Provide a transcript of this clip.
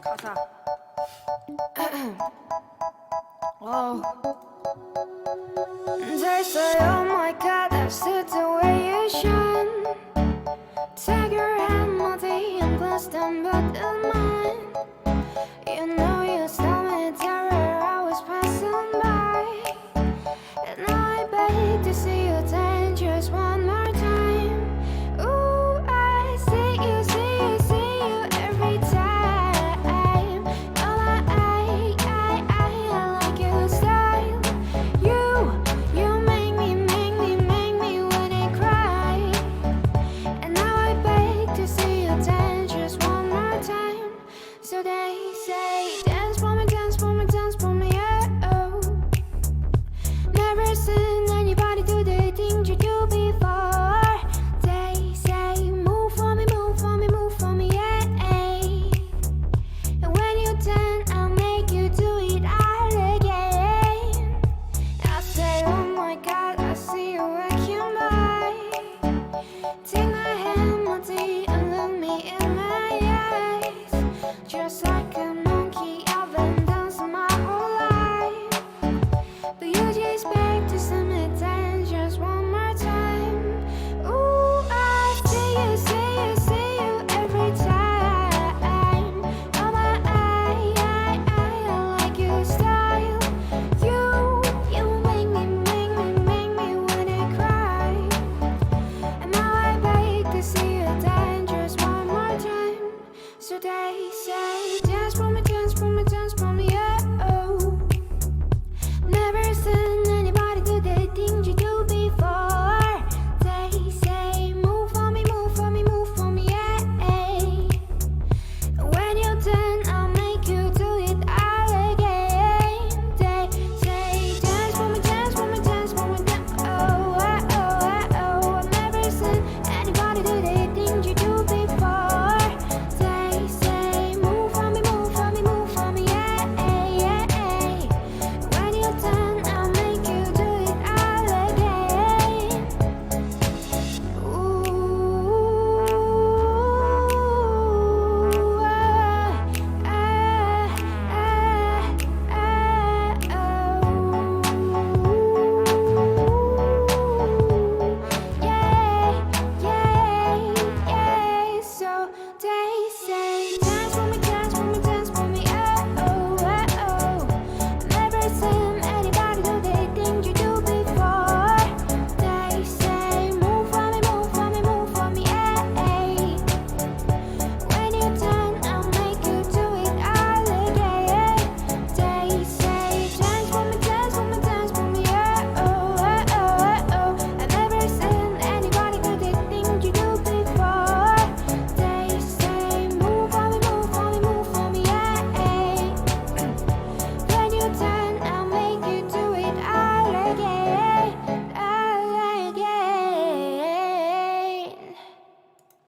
가사. Oh. They say, oh my God, that's it, the way you shine. Take your hand, body, and bless them, but in mine. You know you saw me terror, I was passing by. And I beg to see you dangerous one more time. Ooh, I see you, see you, see you every time. Oh, I like your style. You make me wanna cry. And now I beg to see you dangerous one more time. So they say, dance for me, dance for me, dance for me, yeah, oh. Never seen anybody do the things you do before. They say, move for me, move for me, move for me, yeah. And when you dance, I'll make you do it all again. I say, oh my God, I see you walking by. Take my hand, my tea, and look me in my eyes. Just like a monkey, I've been dancing my whole life. But you just beg to see me